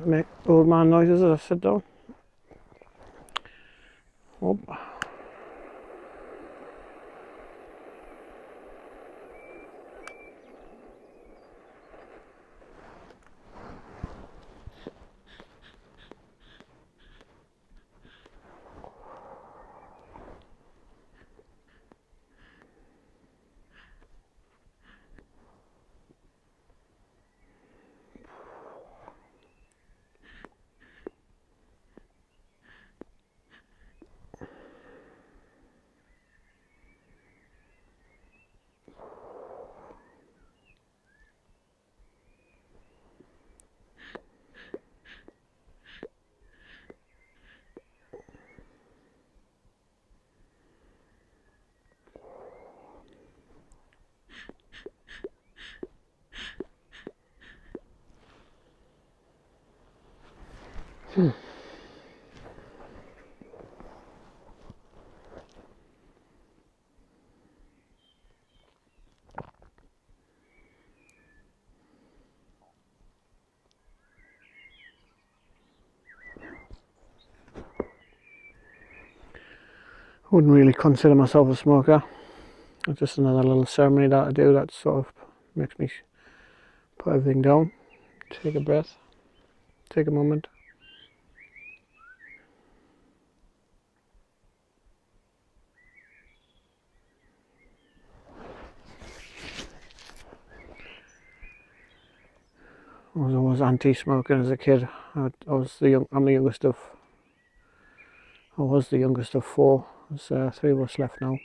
make old man noises as I sit down. Oh. Wouldn't really consider myself a smoker. It's just another little ceremony that I do that sort of makes me put everything down, take a breath, take a moment. I was always anti-smoking as a kid. I'm the youngest of. I was the youngest of four. There's 3 of us left now.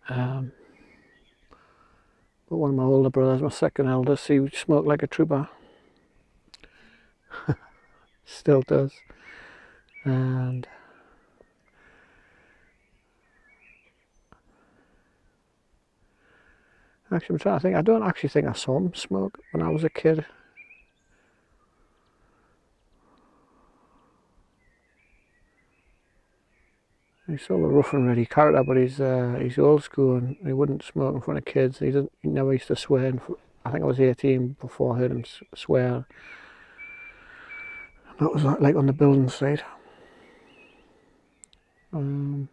But one of my older brothers, my second eldest, he smoked like a trooper. Still does. And actually, I'm trying to think. I don't actually think I saw him smoke when I was a kid. He's sort of a rough and ready character, but he's old school and he wouldn't smoke in front of kids. He never used to swear. I think I was 18 before I heard him swear. That was like on the building site. But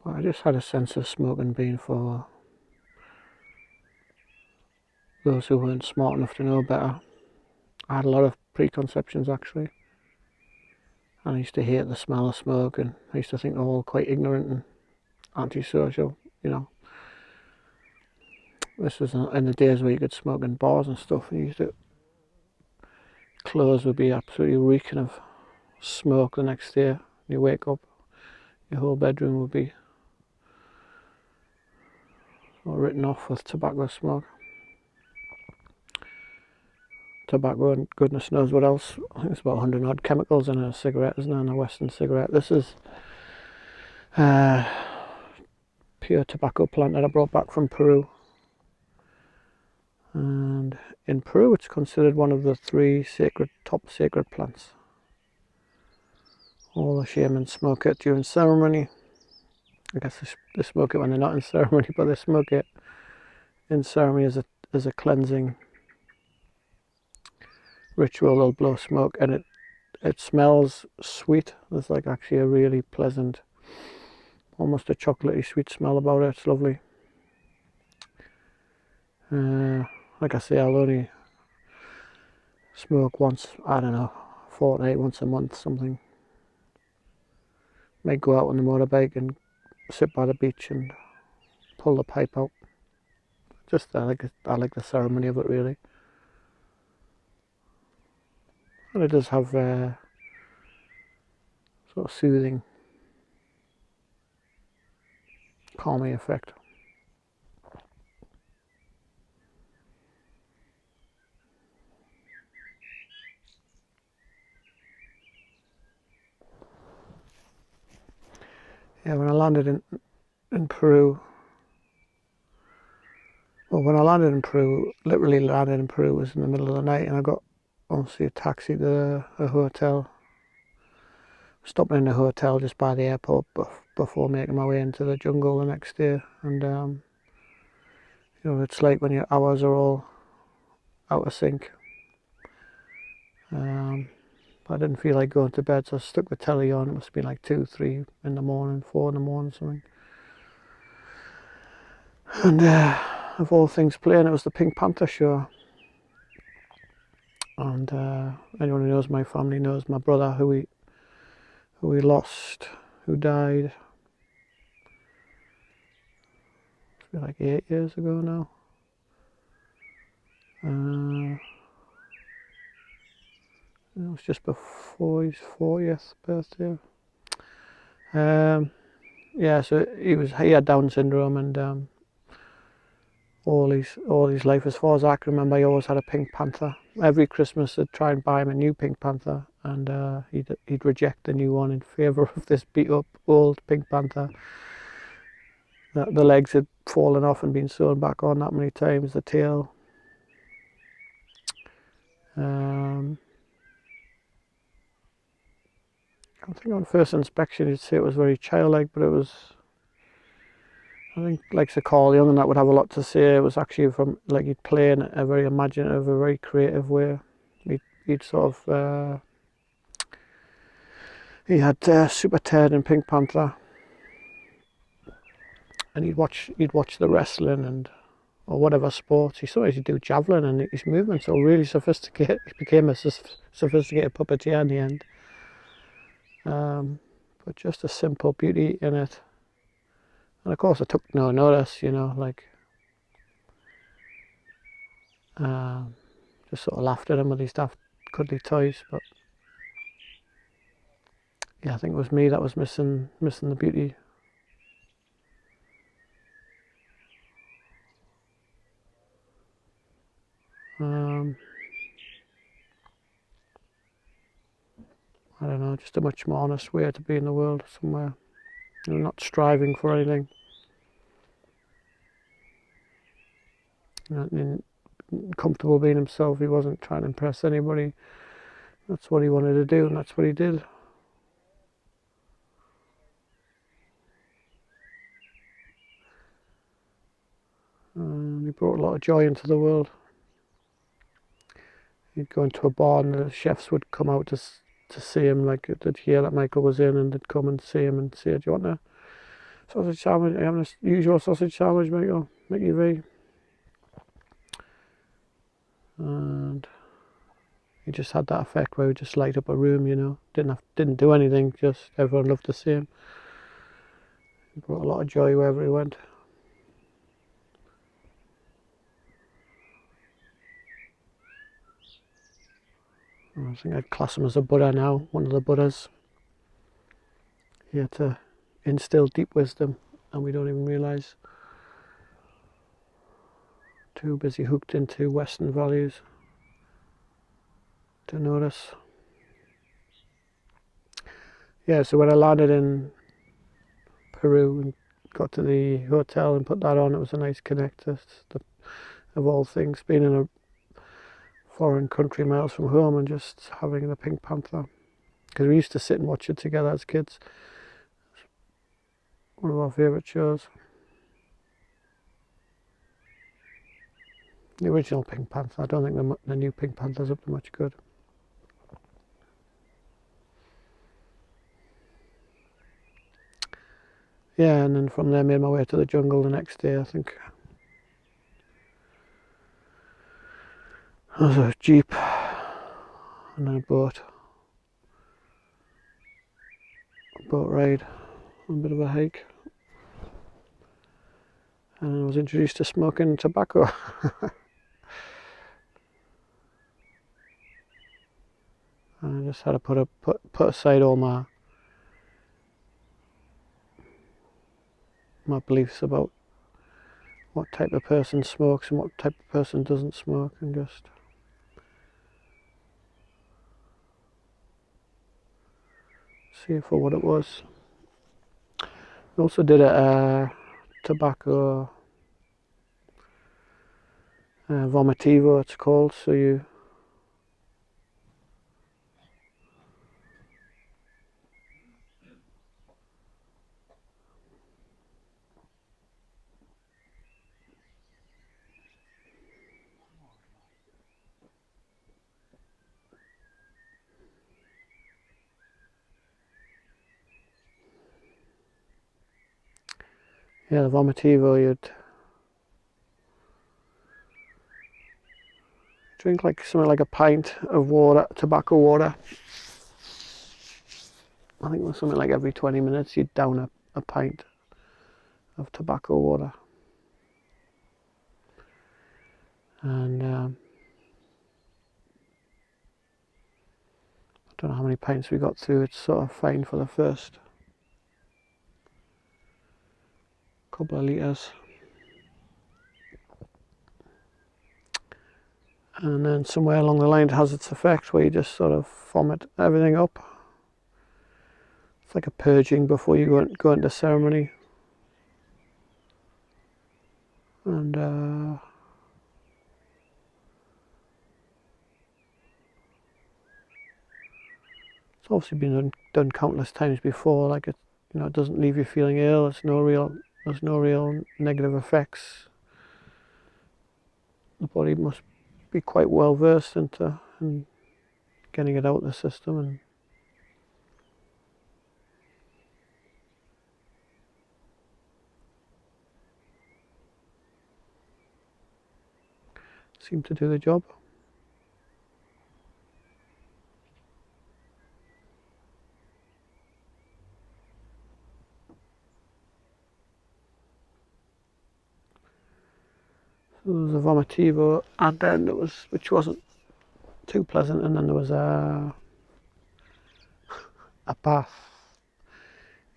I just had a sense of smoking being for those who weren't smart enough to know better. I had a lot of preconceptions actually. I used to hate the smell of smoke, and I used to think they're all quite ignorant and antisocial, you know. This was in the days where you could smoke in bars and stuff, and clothes would be absolutely reeking of smoke the next day. You wake up, your whole bedroom would be written off with tobacco smoke. Tobacco and goodness knows what else. I think there's about 100 odd chemicals in a cigarette, isn't there, in a Western cigarette. This is pure tobacco plant that I brought back from Peru. And in Peru it's considered one of the 3 top sacred plants. All the shamans smoke it during ceremony. I guess they smoke it when they're not in ceremony, but they smoke it in ceremony as a cleansing ritual. They'll blow smoke and it smells sweet. There's like actually a really pleasant, almost a chocolatey sweet smell about it. It's lovely. Like I say, I'll only smoke once, I don't know, fortnight, once a month, something. Might go out on the motorbike and sit by the beach and pull the pipe out. Just I like the ceremony of it, really. And it does have a sort of soothing, calming effect. Yeah, when I landed in Peru, well, when I landed in Peru, literally landed in Peru, was in the middle of the night, and I got obviously a taxi to a hotel. Stopping in a hotel just by the airport before making my way into the jungle the next day. And you know, it's like when your hours are all out of sync. But I didn't feel like going to bed, so I stuck the telly on. It must have been like 2, 3 in the morning, 4 in the morning, something. And of all things playing, it was the Pink Panther show. And anyone who knows my family knows my brother, who we lost, who died. It's been like 8 years ago now. It was just before his 40th birthday. Yeah, so he had Down syndrome, and all his life, as far as I can remember, he always had a Pink Panther. Every Christmas I'd try and buy him a new Pink Panther, and he'd reject the new one in favour of this beat up old Pink Panther. The legs had fallen off and been sewn back on that many times, the tail. I think on first inspection you'd say it was very childlike, but it was, I think, like Sir Carl Young and that would have a lot to say. It was actually from, like, he'd play in a very imaginative, a very creative way. He'd sort of, he had Super Ted and Pink Panther, and he'd watch the wrestling and or whatever sports. Sometimes he'd do javelin, and his movements are really sophisticated. He became a sophisticated puppeteer in the end. But just a simple beauty in it. And of course I took no notice, like just sort of laughed at him with his daft cuddly toys. But yeah, I think it was me that was missing the beauty. I don't know, just a much more honest way to be in the world somewhere. Not striving for anything. Comfortable being himself. He wasn't trying to impress anybody. That's what he wanted to do, and that's what he did. He brought a lot of joy into the world. He'd go into a bar and the chefs would come out to see him, like they'd hear that Michael was in, and they'd come and see him and say, "Do you want a sausage sandwich? I'm having a usual sausage sandwich, Michael. Mickey V." And he just had that effect where he just light up a room, Didn't do anything, just everyone loved to see him. He brought a lot of joy wherever he went. I think I'd class him as a Buddha now, one of the Buddhas. He had to instill deep wisdom, and we don't even realise. Too busy hooked into Western values to notice. Yeah, so when I landed in Peru and got to the hotel and put that on, it was a nice connect. Of all things, being in a foreign country miles from home and just having the Pink Panther. Because we used to sit and watch it together as kids. One of our favourite shows. The original Pink Panther. I don't think the new Pink Panther's up to much good. Yeah, and then from there made my way to the jungle the next day, I think. There was a jeep and then a boat ride, a bit of a hike. And I was introduced to smoking tobacco. And I just had to put aside all my beliefs about what type of person smokes and what type of person doesn't smoke, and just see it for what it was. We also did a tobacco vomitivo, it's called. So you Yeah, the vomitivo, you'd drink like something like a pint of water, tobacco water. I think it was something like every 20 minutes you'd down a pint of tobacco water. And I don't know how many pints we got through. It's sort of fine for the first couple of litres. And then somewhere along the line it has its effect where you just sort of vomit everything up. It's like a purging before you go into ceremony. And it's obviously been done countless times before. Like it doesn't leave you feeling ill. There's no real negative effects. The body must be quite well versed in getting it out of the system, and seem to do the job. So there was a vomitivo, and then there was, which wasn't too pleasant, and then there was a bath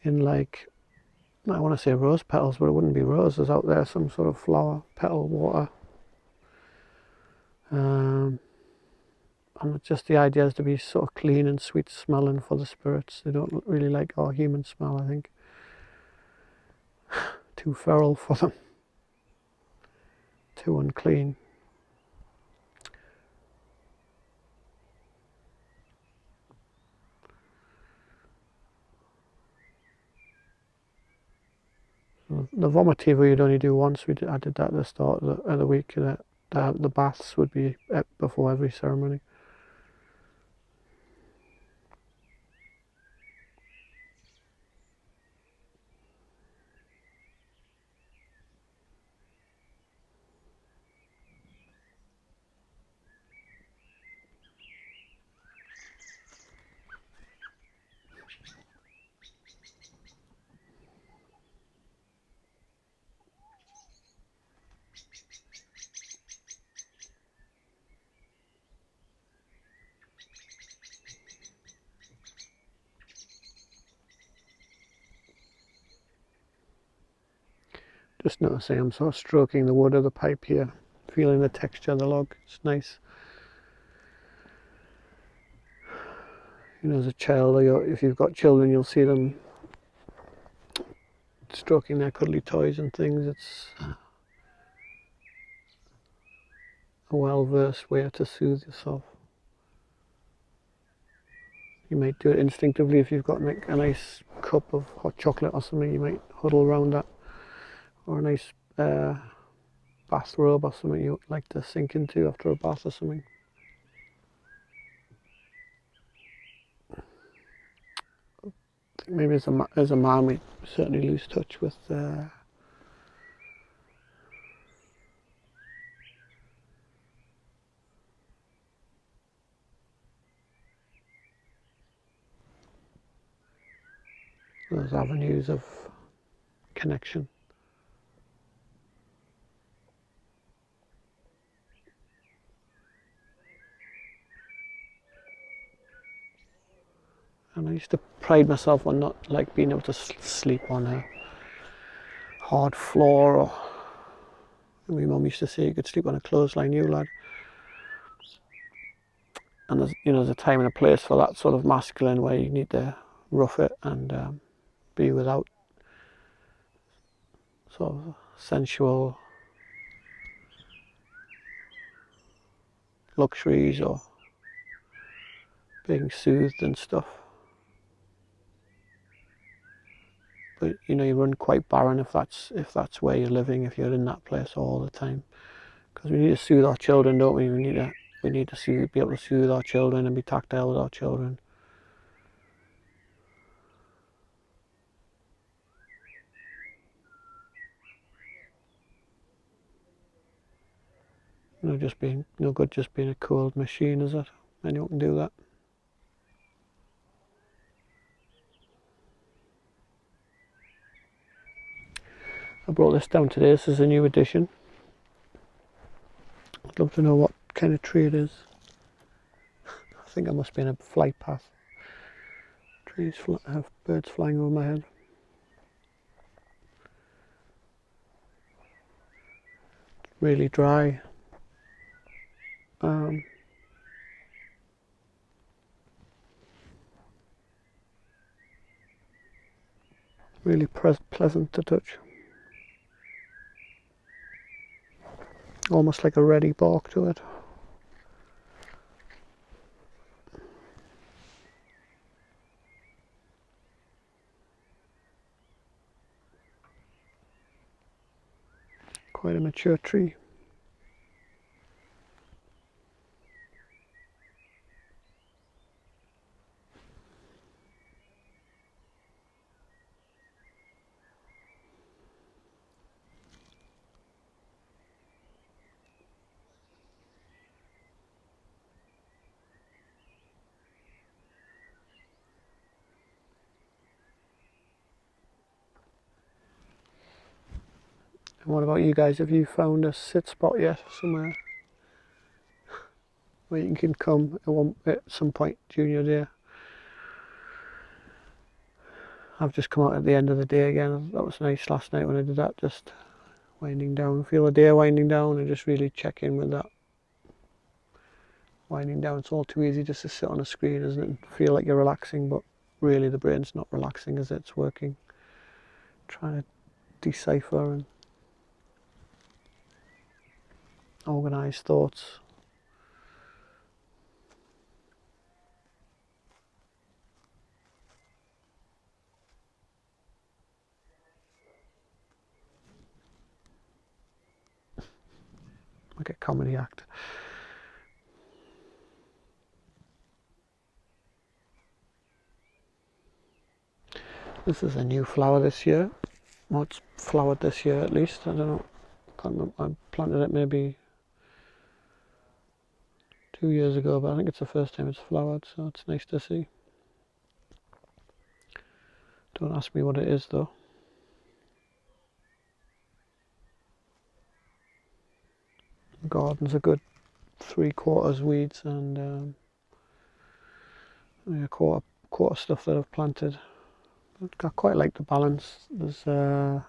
in, like, I want to say rose petals, but it wouldn't be roses out there, some sort of flower petal water. And just the idea is to be sort of clean and sweet smelling for the spirits. They don't really like our human smell, I think. Too feral for them. Too unclean. The vomitivo you'd only do once. I did that at the start of the week. The baths would be before every ceremony. Just noticing I'm sort of stroking the wood of the pipe here, feeling the texture of the log. It's nice. As a child, or if you've got children, you'll see them stroking their cuddly toys and things. It's a well-versed way to soothe yourself. You might do it instinctively if you've got like a nice cup of hot chocolate or something. You might huddle around that, or a nice bathrobe or something you like to sink into after a bath or something. I think maybe as a man we certainly lose touch with those avenues of connection. And I used to pride myself on not like being able to sleep on a hard floor, or my mum used to say you could sleep on a clothesline, you lad. And there's a time and a place for that sort of masculine where you need to rough it and be without sort of sensual luxuries or being soothed and stuff. But you run quite barren if that's where you're living, if you're in that place all the time. Because we need to soothe our children, don't we? We need to be able to soothe our children and be tactile with our children. Just being no good just being a cold machine, is it? Anyone can do that. I brought this down today. This is a new edition. I'd love to know what kind of tree it is. I think I must be in a flight path. Trees have birds flying over my head. Really dry. Really pleasant to touch. Almost like a ready bark to it. Quite a mature tree. And what about you guys? Have you found a sit spot yet somewhere where you can come at some point during your day? I've just come out at the end of the day again. That was nice last night when I did that, just winding down, feel the day winding down and just really check in with that. Winding down, it's all too easy just to sit on a screen, isn't it, and feel like you're relaxing, but really the brain's not relaxing, is it? It's working, trying to decipher and organise thoughts. Like a comedy act. This is a new flower this year. Well, it's flowered this year at least. I don't know. Can't remember. I planted it maybe 2 years ago, but I think it's the first time it's flowered, so it's nice to see. Don't ask me what it is though. The garden's a good 3/4 weeds and a quarter stuff that I've planted. I quite like the balance. There's a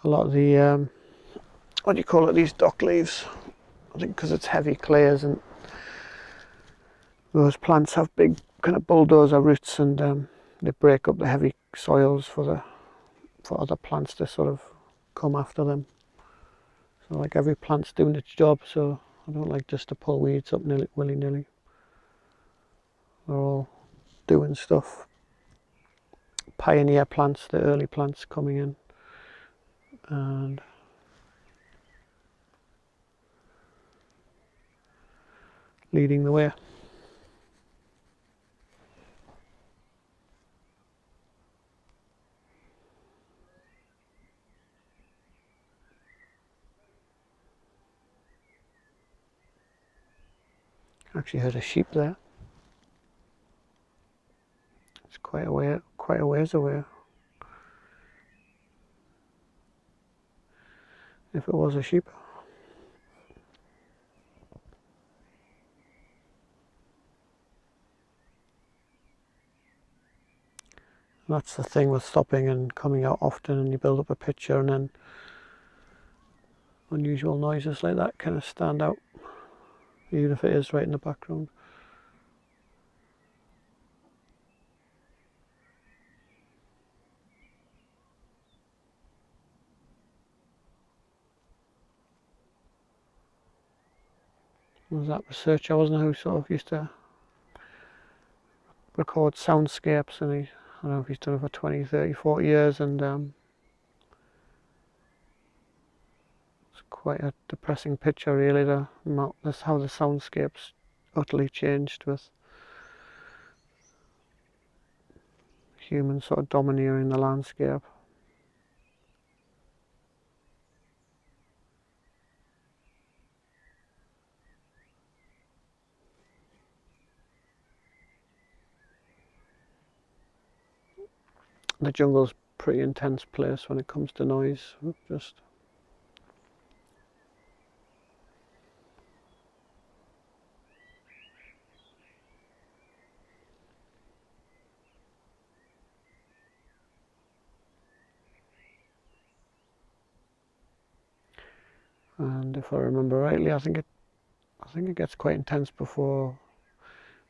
lot of the what do you call it? These dock leaves. I think because it's heavy clays and those plants have big kind of bulldozer roots and they break up the heavy soils for other plants to sort of come after them. So like every plant's doing its job. So I don't like just to pull weeds up willy-nilly. They're all doing stuff. Pioneer plants, the early plants coming in and leading the way. I actually heard a sheep there. It's quite a ways away. If it was a sheep. That's the thing with stopping and coming out often, and you build up a picture and then unusual noises like that kind of stand out, even if it is right in the background. Was that researcher, wasn't it, who sort of used to record soundscapes, and I don't know if he's done it for 20, 30, 40 years, and it's quite a depressing picture really, that's how the soundscapes utterly changed with humans sort of domineering the landscape. The jungle's a pretty intense place when it comes to noise. Just and if I remember rightly, I think it gets quite intense before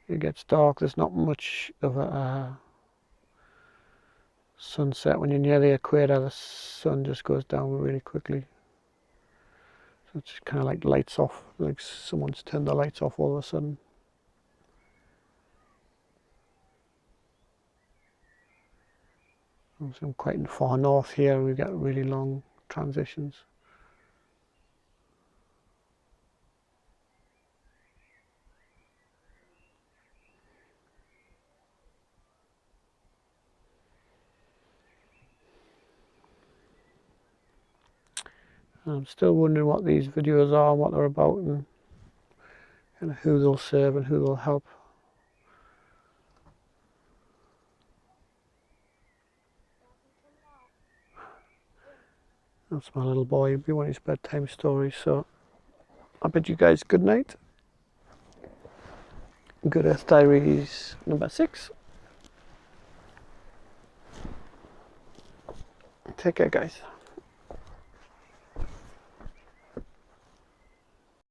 it gets dark. There's not much of a sunset. When you're near the equator, the sun just goes down really quickly. So it's kind of like lights off, like someone's turned the lights off all of a sudden. So I'm quite far north here, we get really long transitions. I'm still wondering what these videos are, what they're about, and who they'll serve and who they'll help. That's my little boy, he'll be wanting his bedtime stories, so I bid you guys good night. Good Earth Diaries number 6. Take care, guys.